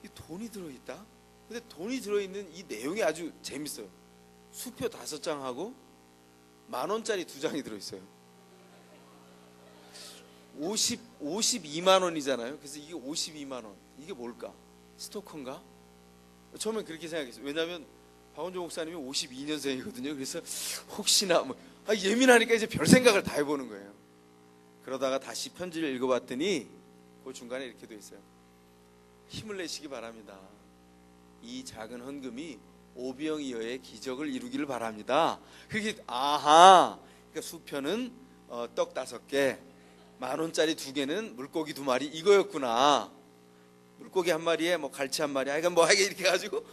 이 돈이 들어있다? 근데 돈이 들어있는 이 내용이 아주 재밌어요. 수표 5장하고 10,000원짜리 2장이 들어있어요. 52만 원이잖아요. 그래서 이게 52만 원, 이게 뭘까? 스토커인가? 처음엔 그렇게 생각했어요. 왜냐하면 박원종 목사님이 52년생이거든요. 그래서 혹시나 예민하니까 이제 별 생각을 다 해보는 거예요. 그러다가 다시 편지를 읽어봤더니 그 중간에 이렇게 돼 있어요. 힘을 내시기 바랍니다. 이 작은 헌금이 오병이어의 기적을 이루기를 바랍니다. 그게 아하, 그러니까 수표는 떡 5개, 10,000원짜리 2개는 물고기 2마리 이거였구나. 물고기 1마리에 뭐 갈치 1마리, 하여간 뭐 하게 이렇게 해가지고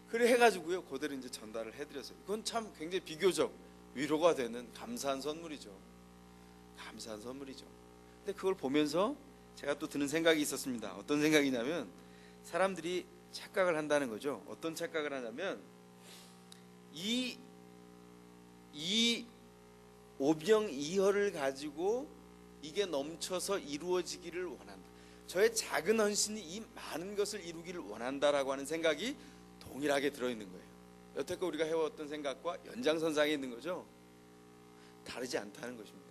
그래 해가지고요. 그대로 이제 전달을 해드렸어요. 이건 참 굉장히 비교적 위로가 되는 감사한 선물이죠. 감사한 선물이죠. 근데 그걸 보면서 제가 또 드는 생각이 있었습니다. 어떤 생각이냐면 사람들이 착각을 한다는 거죠. 어떤 착각을 하냐면 이 오병이어를 가지고 이게 넘쳐서 이루어지기를 원한다. 저의 작은 헌신이 이 많은 것을 이루기를 원한다라고 하는 생각이 동일하게 들어있는 거예요. 여태껏 우리가 해왔던 생각과 연장선상에 있는 거죠. 다르지 않다는 것입니다.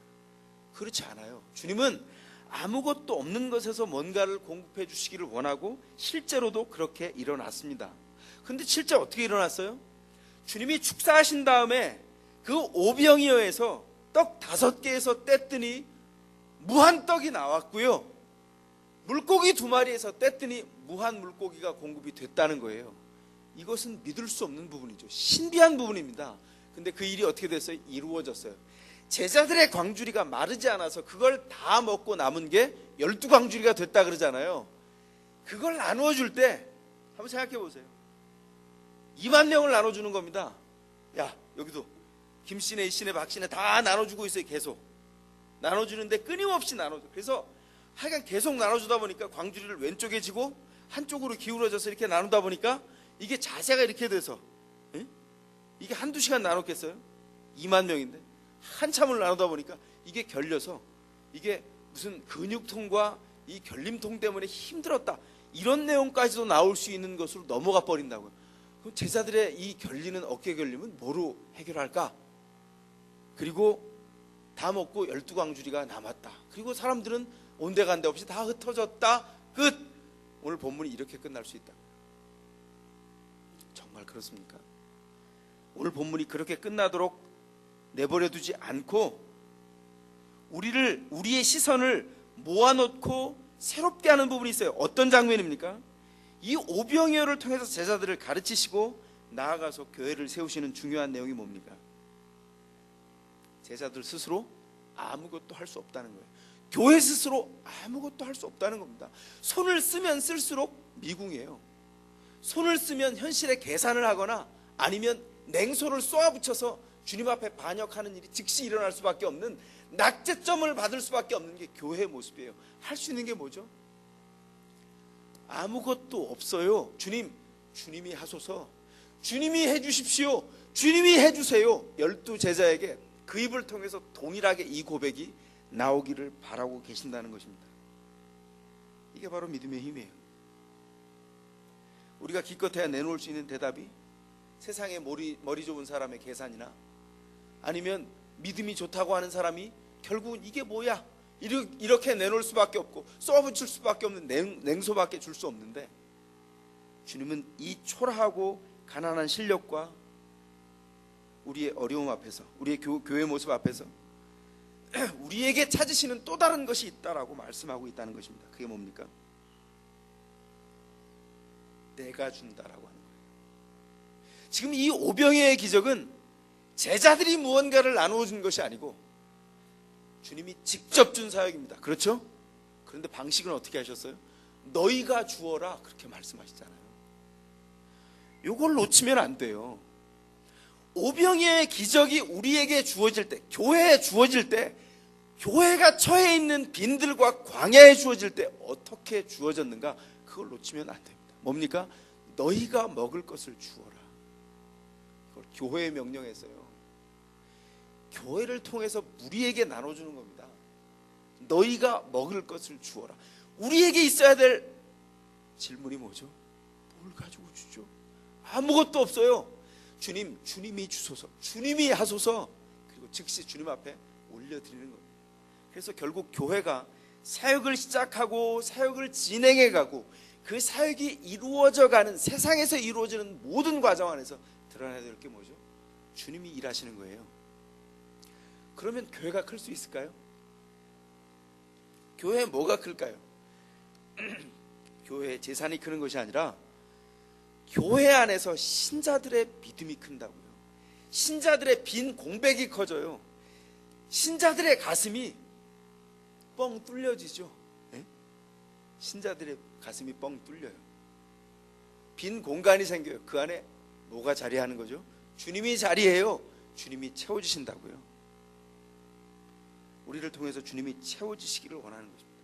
그렇지 않아요. 주님은 아무것도 없는 것에서 뭔가를 공급해 주시기를 원하고 실제로도 그렇게 일어났습니다. 그런데 실제 어떻게 일어났어요? 주님이 축사하신 다음에 그 오병이어에서 떡 5개에서 뗐더니 무한 떡이 나왔고요, 물고기 2마리에서 뗐더니 무한 물고기가 공급이 됐다는 거예요. 이것은 믿을 수 없는 부분이죠. 신비한 부분입니다. 근데 그 일이 어떻게 됐어요? 이루어졌어요. 제자들의 광주리가 마르지 않아서 그걸 다 먹고 남은 게 12광주리가 됐다 그러잖아요. 그걸 나누어 줄 때 한번 생각해 보세요. 2만 명을 나눠주는 겁니다. 야, 여기도 김씨네, 이씨네, 박씨네 다 나눠주고 있어요. 계속 나눠주는데 끊임없이 나눠줘. 그래서 하여간 계속 나눠주다 보니까 광주리를 왼쪽에 지고 한쪽으로 기울어져서 이렇게 나누다 보니까 이게 자세가 이렇게 돼서, 이게 한두 시간 나눴겠어요? 2만 명인데 한참을 나누다 보니까 이게 결려서 이게 무슨 근육통과 이 결림통 때문에 힘들었다, 이런 내용까지도 나올 수 있는 것으로 넘어가 버린다고요. 그럼 제자들의 이 결리는 어깨 결림은 뭐로 해결할까? 그리고 다 먹고 12광주리가 남았다. 그리고 사람들은 온데간데 없이 다 흩어졌다. 끝. 오늘 본문이 이렇게 끝날 수 있다. 정말 그렇습니까? 오늘 본문이 그렇게 끝나도록 내버려두지 않고 우리의 시선을 모아놓고 새롭게 하는 부분이 있어요. 어떤 장면입니까? 이 오병이어를 통해서 제자들을 가르치시고 나아가서 교회를 세우시는 중요한 내용이 뭡니까? 제자들 스스로 아무것도 할 수 없다는 거예요. 교회 스스로 아무것도 할 수 없다는 겁니다. 손을 쓰면 쓸수록 미궁이에요. 손을 쓰면 현실에 계산을 하거나 아니면 냉소를 쏘아붙여서 주님 앞에 반역하는 일이 즉시 일어날 수밖에 없는, 낙제점을 받을 수밖에 없는 게 교회의 모습이에요. 할 수 있는 게 뭐죠? 아무것도 없어요. 주님이 하소서, 주님이 해주십시오, 주님이 해주세요. 12제자에게 그 입을 통해서 동일하게 이 고백이 나오기를 바라고 계신다는 것입니다. 이게 바로 믿음의 힘이에요. 우리가 기껏해야 내놓을 수 있는 대답이 세상에 머리 좋은 사람의 계산이나 아니면 믿음이 좋다고 하는 사람이 결국은 이게 뭐야, 이렇게 내놓을 수밖에 없고 쏘아붙일 수밖에 없는 냉소밖에 줄 수 없는데, 주님은 이 초라하고 가난한 실력과 우리의 어려움 앞에서, 우리의 교회 모습 앞에서 우리에게 찾으시는 또 다른 것이 있다라고 말씀하고 있다는 것입니다. 그게 뭡니까? 내가 준다라고 하는 거예요. 지금 이 오병이어의 기적은 제자들이 무언가를 나누어 준 것이 아니고 주님이 직접 준 사역입니다. 그렇죠? 그런데 방식은 어떻게 하셨어요? 너희가 주어라, 그렇게 말씀하시잖아요. 이걸 놓치면 안 돼요. 오병이어의 기적이 우리에게 주어질 때, 교회에 주어질 때, 교회가 처해 있는 빈들과 광야에 주어질 때 어떻게 주어졌는가, 그걸 놓치면 안 됩니다. 뭡니까? 너희가 먹을 것을 주어라. 그걸 교회에 명령했어요. 교회를 통해서 우리에게 나눠주는 겁니다. 너희가 먹을 것을 주어라. 우리에게 있어야 될 질문이 뭐죠? 뭘 가지고 주죠? 아무것도 없어요. 주님이 주소서, 주님이 하소서. 그리고 즉시 주님 앞에 올려드리는 겁니다. 그래서 결국 교회가 사역을 시작하고 사역을 진행해가고 그 사역이 이루어져가는, 세상에서 이루어지는 모든 과정 안에서 드러나야 될 게 뭐죠? 주님이 일하시는 거예요. 그러면 교회가 클 수 있을까요? 교회에 뭐가 클까요? 교회의 재산이 크는 것이 아니라 교회 안에서 신자들의 믿음이 큰다고요. 신자들의 빈 공백이 커져요. 신자들의 가슴이 뻥 뚫려지죠. 네? 신자들의 가슴이 뻥 뚫려요. 빈 공간이 생겨요. 그 안에 뭐가 자리하는 거죠? 주님이 자리해요. 주님이 채워주신다고요. 우리를 통해서 주님이 채워주시기를 원하는 것입니다.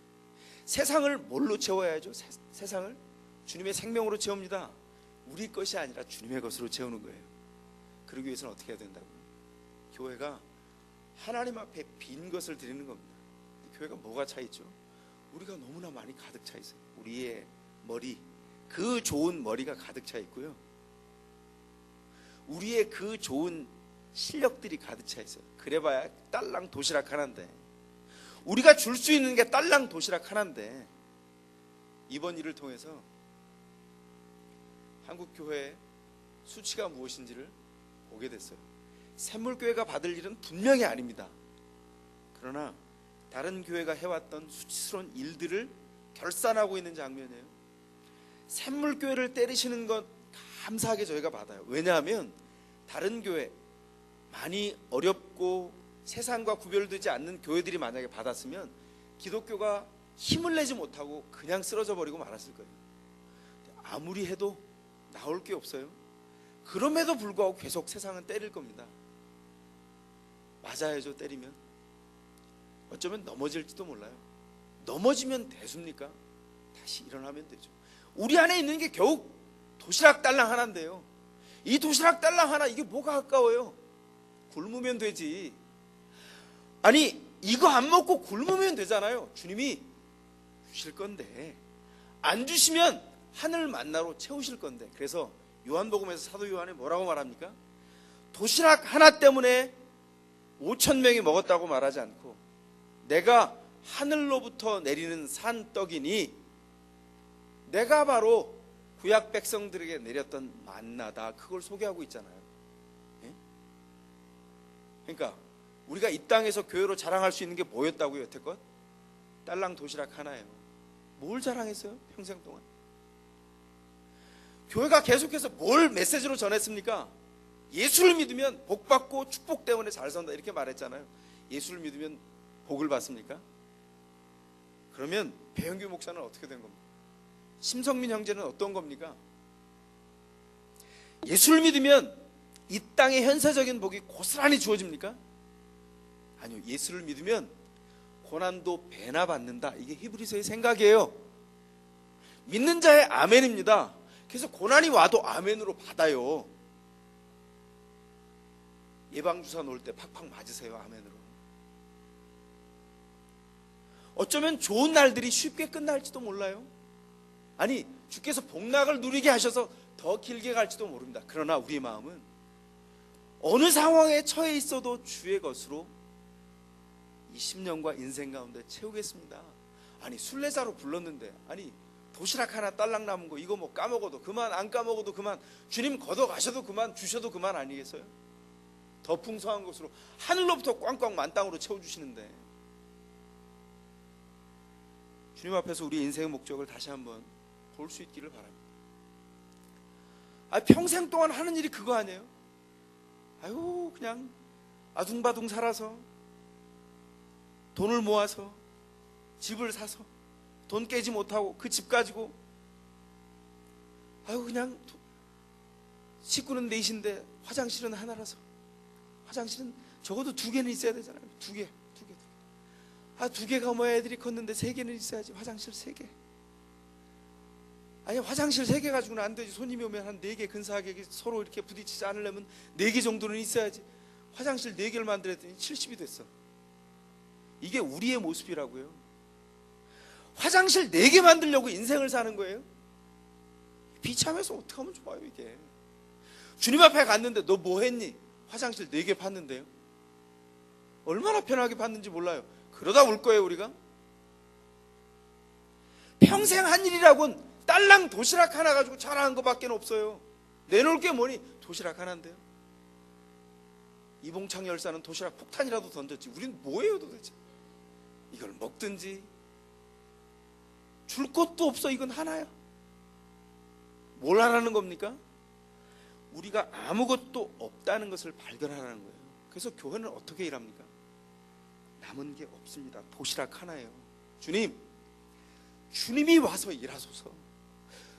세상을 뭘로 채워야죠? 세상을 주님의 생명으로 채웁니다. 우리 것이 아니라 주님의 것으로 채우는 거예요. 그러기 위해서는 어떻게 해야 된다고요? 교회가 하나님 앞에 빈 것을 드리는 겁니다. 교회가 뭐가 차 있죠? 우리가 너무나 많이 가득 차 있어요. 우리의 머리, 그 좋은 머리가 가득 차 있고요. 우리의 그 좋은 실력들이 가득 차 있어요. 그래봐야 딸랑 도시락 하나인데, 우리가 줄 수 있는 게 딸랑 도시락 하나인데, 이번 일을 통해서 한국교회의 수치가 무엇인지를 보게 됐어요. 샘물교회가 받을 일은 분명히 아닙니다. 그러나 다른 교회가 해왔던 수치스러운 일들을 결산하고 있는 장면이에요. 샘물교회를 때리시는 것 감사하게 저희가 받아요. 왜냐하면 다른 교회, 많이 어렵고 세상과 구별되지 않는 교회들이 만약에 받았으면 기독교가 힘을 내지 못하고 그냥 쓰러져 버리고 말았을 거예요. 아무리 해도 나올 게 없어요. 그럼에도 불구하고 계속 세상은 때릴 겁니다. 맞아야죠. 때리면 어쩌면 넘어질지도 몰라요. 넘어지면 대수입니까? 다시 일어나면 되죠. 우리 안에 있는 게 겨우 도시락 달랑 하나인데요, 이 도시락 달랑 하나, 이게 뭐가 아까워요? 굶으면 되지. 아니, 이거 안 먹고 굶으면 되잖아요. 주님이 주실 건데, 안 주시면 하늘 만나로 채우실 건데. 그래서 요한복음에서 사도 요한이 뭐라고 말합니까? 도시락 하나 때문에 5,000명이 먹었다고 말하지 않고, 내가 하늘로부터 내리는 산떡이니 내가 바로 구약 백성들에게 내렸던 만나다, 그걸 소개하고 있잖아요. 예? 그러니까 우리가 이 땅에서 교회로 자랑할 수 있는 게 뭐였다고요? 여태껏 딸랑 도시락 하나예요. 뭘 자랑했어요? 평생 동안 교회가 계속해서 뭘 메시지로 전했습니까? 예수를 믿으면 복받고 축복 때문에 잘 산다, 이렇게 말했잖아요. 예수를 믿으면 복을 받습니까? 그러면 배영규 목사는 어떻게 된 겁니까? 심성민 형제는 어떤 겁니까? 예수를 믿으면 이 땅의 현세적인 복이 고스란히 주어집니까? 아니요. 예수를 믿으면 고난도 배나 받는다. 이게 히브리서의 생각이에요. 믿는 자의 아멘입니다. 그래서 고난이 와도 아멘으로 받아요. 예방주사 놓을 때 팍팍 맞으세요. 아멘으로. 어쩌면 좋은 날들이 쉽게 끝날지도 몰라요. 아니, 주께서 복락을 누리게 하셔서 더 길게 갈지도 모릅니다. 그러나 우리 마음은 어느 상황에 처해 있어도 주의 것으로 이 10년과 인생 가운데 채우겠습니다. 아니, 순례자로 불렀는데, 아니 도시락 하나 딸랑 남은 거 이거 뭐 까먹어도 그만, 안 까먹어도 그만, 주님 걷어가셔도 그만, 주셔도 그만 아니겠어요? 더 풍성한 것으로 하늘로부터 꽝꽝 만땅으로 채워주시는데, 주님 앞에서 우리 인생의 목적을 다시 한번 볼 수 있기를 바랍니다. 평생 동안 하는 일이 그거 아니에요? 아유, 그냥 아둥바둥 살아서 돈을 모아서 집을 사서 돈 깨지 못하고 그 집 가지고, 아유, 그냥 식구는 넷인데 화장실은 하나라서, 화장실은 적어도 2개는 있어야 되잖아요. 2개. 아, 2개가 뭐 애들이 컸는데 3개는 있어야지. 화장실 3개. 아니, 화장실 3개 가지고는 안 되지. 손님이 오면 한 4개 근사하게 서로 이렇게 부딪히지 않으려면 4개 정도는 있어야지. 화장실 4개를 만들었더니 70이 됐어. 이게 우리의 모습이라고요. 화장실 4개 만들려고 인생을 사는 거예요. 비참해서 어떻게 하면 좋아요, 이게. 주님 앞에 갔는데 너 뭐 했니? 화장실 4개 팠는데요. 얼마나 편하게 팠는지 몰라요. 그러다 울 거예요, 우리가. 평생 한 일이라고는 딸랑 도시락 하나 가지고 자랑한 것밖에 없어요. 내놓을 게 뭐니? 도시락 하나인데요. 이봉창 열사는 도시락 폭탄이라도 던졌지 우린 뭐예요 도대체? 이걸 먹든지. 줄 것도 없어. 이건 하나야. 뭘 하라는 겁니까? 우리가 아무것도 없다는 것을 발견하라는 거예요. 그래서 교회는 어떻게 일합니까? 남은 게 없습니다. 도시락 하나예요. 주님이 와서 일하소서.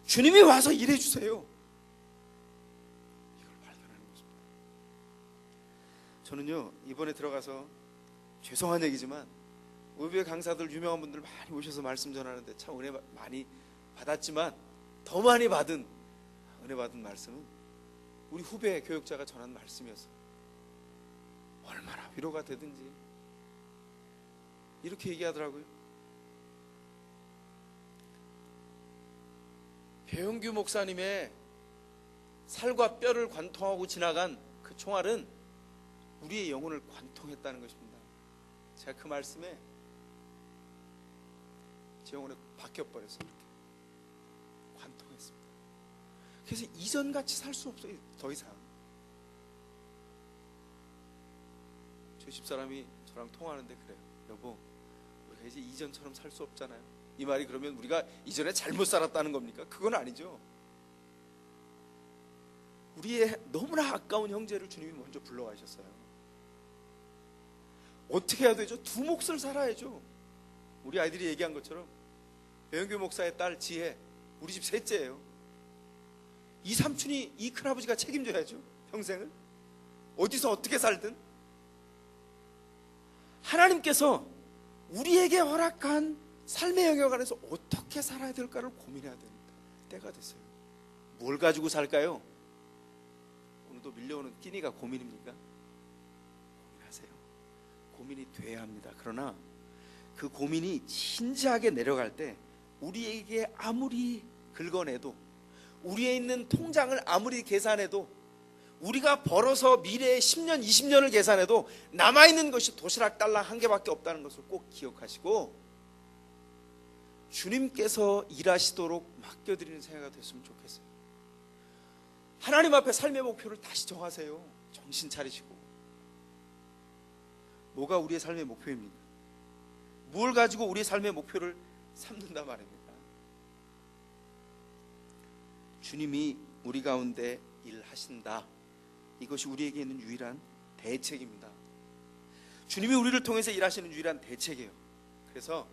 주님이 와서 일해주세요. 이걸 발견하는 것입니다. 저는요 이번에 들어가서 죄송한 얘기지만 우리 강사들 유명한 분들 많이 오셔서 말씀 전하는데 참 은혜 많이 받았지만 더 많이 받은 은혜 받은 말씀은 우리 후배 교육자가 전한 말씀이었어요. 얼마나 위로가 되든지 이렇게 얘기하더라고요. 배용규 목사님의 살과 뼈를 관통하고 지나간 그 총알은 우리의 영혼을 관통했다는 것입니다. 제가 그 말씀에 제 영혼에 박혀버렸어요. 이렇게 관통했습니다. 그래서 이전같이 살 수 없어요. 더 이상. 저 집사람이 저랑 통화하는데 그래요. 여보, 우리가 이제 이전처럼 살 수 없잖아요. 이 말이 그러면 우리가 이전에 잘못 살았다는 겁니까? 그건 아니죠. 우리의 너무나 아까운 형제를 주님이 먼저 불러가셨어요. 어떻게 해야 되죠? 두 몫을 살아야죠. 우리 아이들이 얘기한 것처럼 배영규 목사의 딸 지혜, 우리 집 셋째예요. 이 삼촌이, 이 큰아버지가 책임져야죠. 평생을 어디서 어떻게 살든. 하나님께서 우리에게 허락한 삶의 영역 안에서 어떻게 살아야 될까를 고민해야 됩니다. 때가 됐어요. 뭘 가지고 살까요? 오늘도 밀려오는 끼니가 고민입니까? 고민하세요. 고민이 돼야 합니다. 그러나 그 고민이 진지하게 내려갈 때 우리에게 아무리 긁어내도, 우리에 있는 통장을 아무리 계산해도, 우리가 벌어서 미래의 10년, 20년을 계산해도 남아있는 것이 도시락 달랑 한 개밖에 없다는 것을 꼭 기억하시고 주님께서 일하시도록 맡겨드리는 생각이 됐으면 좋겠어요. 하나님 앞에 삶의 목표를 다시 정하세요. 정신 차리시고. 뭐가 우리의 삶의 목표입니까? 뭘 가지고 우리의 삶의 목표를 삼는다 말입니다. 주님이 우리 가운데 일하신다. 이것이 우리에게 있는 유일한 대책입니다. 주님이 우리를 통해서 일하시는 유일한 대책이에요. 그래서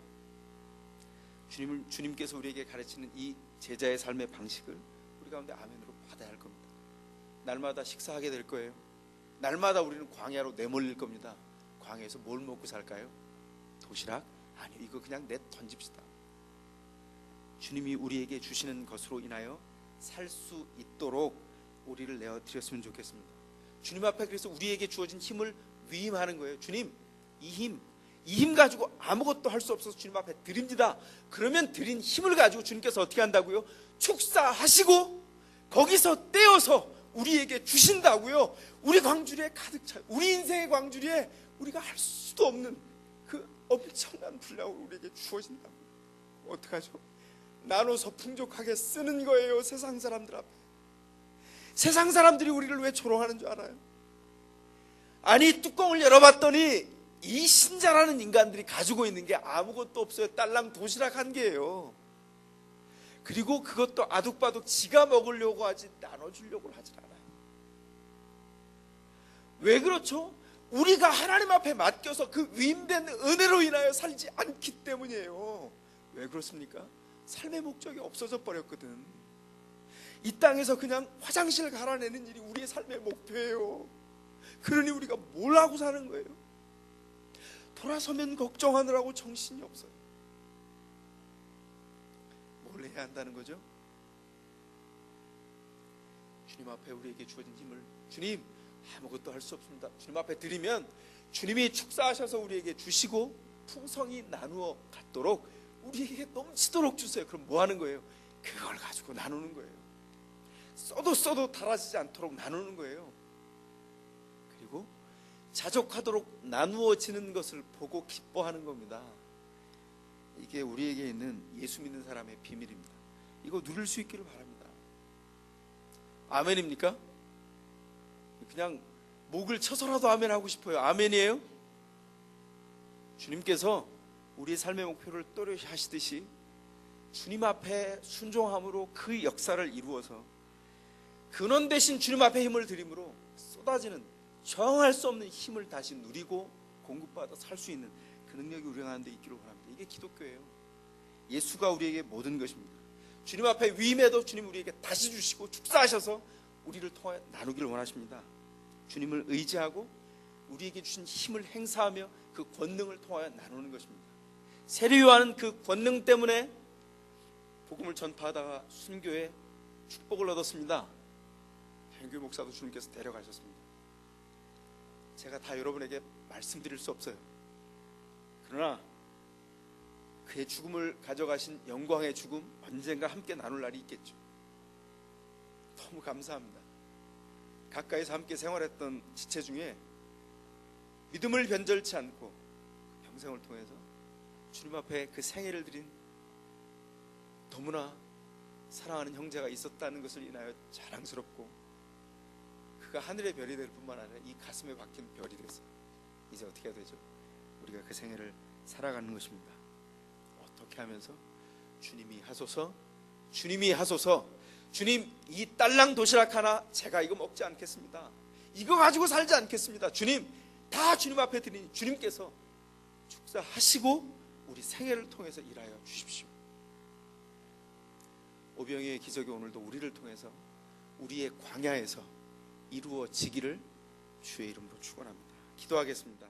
주님께서 우리에게 가르치는 이 제자의 삶의 방식을 우리 가운데 아멘으로 받아야 할 겁니다. 날마다 식사하게 될 거예요. 날마다 우리는 광야로 내몰릴 겁니다. 광야에서 뭘 먹고 살까요? 도시락? 아니요, 이거 그냥 던집시다. 주님이 우리에게 주시는 것으로 인하여 살 수 있도록 우리를 내어드렸으면 좋겠습니다. 주님 앞에 그래서 우리에게 주어진 힘을 위임하는 거예요. 주님, 이 힘 가지고 아무것도 할 수 없어서 주님 앞에 드립니다. 그러면 드린 힘을 가지고 주님께서 어떻게 한다고요? 축사하시고 거기서 떼어서 우리에게 주신다고요. 우리 광주리에 가득 차요. 우리 인생의 광주리에 우리가 할 수도 없는 그 엄청난 분량을 우리에게 주어진다고요. 어떡하죠? 나눠서 풍족하게 쓰는 거예요. 세상 사람들 앞에. 세상 사람들이 우리를 왜 조롱하는 줄 알아요? 아니, 뚜껑을 열어봤더니 이 신자라는 인간들이 가지고 있는 게 아무것도 없어요. 딸랑 도시락 한 개예요. 그리고 그것도 아둑바둑 지가 먹으려고 하지 나눠주려고 하질 않아요. 왜 그렇죠? 우리가 하나님 앞에 맡겨서 그 위임된 은혜로 인하여 살지 않기 때문이에요. 왜 그렇습니까? 삶의 목적이 없어져 버렸거든. 이 땅에서 그냥 화장실 갈아내는 일이 우리의 삶의 목표예요. 그러니 우리가 뭘 하고 사는 거예요? 돌아서면 걱정하느라고 정신이 없어요. 뭘 해야 한다는 거죠? 주님 앞에 우리에게 주어진 힘을, 주님 아무것도 할 수 없습니다. 주님 앞에 드리면 주님이 축사하셔서 우리에게 주시고 풍성히 나누어 갖도록 우리에게 넘치도록 주세요. 그럼 뭐 하는 거예요? 그걸 가지고 나누는 거예요. 써도 닳아지지 않도록 나누는 거예요. 그리고 자족하도록 나누어지는 것을 보고 기뻐하는 겁니다. 이게 우리에게 있는 예수 믿는 사람의 비밀입니다. 이거 누릴 수 있기를 바랍니다. 아멘입니까? 그냥 목을 쳐서라도 아멘 하고 싶어요. 아멘이에요? 주님께서 우리의 삶의 목표를 또렷이 하시듯이 주님 앞에 순종함으로 그 역사를 이루어서 근원 대신 주님 앞에 힘을 드림으로 쏟아지는 저항할 수 없는 힘을 다시 누리고 공급받아 살 수 있는 그 능력이 우리 가운데 있기를 원합니다. 이게 기독교예요. 예수가 우리에게 모든 것입니다. 주님 앞에 위임해도 주님 우리에게 다시 주시고 축사하셔서 우리를 통해 나누기를 원하십니다. 주님을 의지하고 우리에게 주신 힘을 행사하며 그 권능을 통하여 나누는 것입니다. 세례요한은 그 권능 때문에 복음을 전파하다가 순교에 축복을 얻었습니다. hen교 목사도 주님께서 데려가셨습니다. 제가 다 여러분에게 말씀드릴 수 없어요. 그러나 그의 죽음을 가져가신 영광의 죽음 언젠가 함께 나눌 날이 있겠죠. 너무 감사합니다. 가까이서 함께 생활했던 지체 중에 믿음을 변절치 않고 평생을 통해서 주님 앞에 그 생애를 드린 너무나 사랑하는 형제가 있었다는 것을 인하여 자랑스럽고, 그가 하늘의 별이 될 뿐만 아니라 이 가슴에 박힌 별이 됐어요. 이제 어떻게 해야 되죠? 우리가 그 생애를 살아가는 것입니다. 어떻게 하면서? 주님이 하소서, 주님이 하소서. 주님, 이 딸랑 도시락 하나 제가 이거 먹지 않겠습니다. 이거 가지고 살지 않겠습니다. 주님, 다 주님 앞에 드리니 주님께서 축사하시고 우리 생애를 통해서 일하여 주십시오. 오병이의 기적이 오늘도 우리를 통해서 우리의 광야에서 이루어지기를 주의 이름으로 축원합니다. 기도하겠습니다.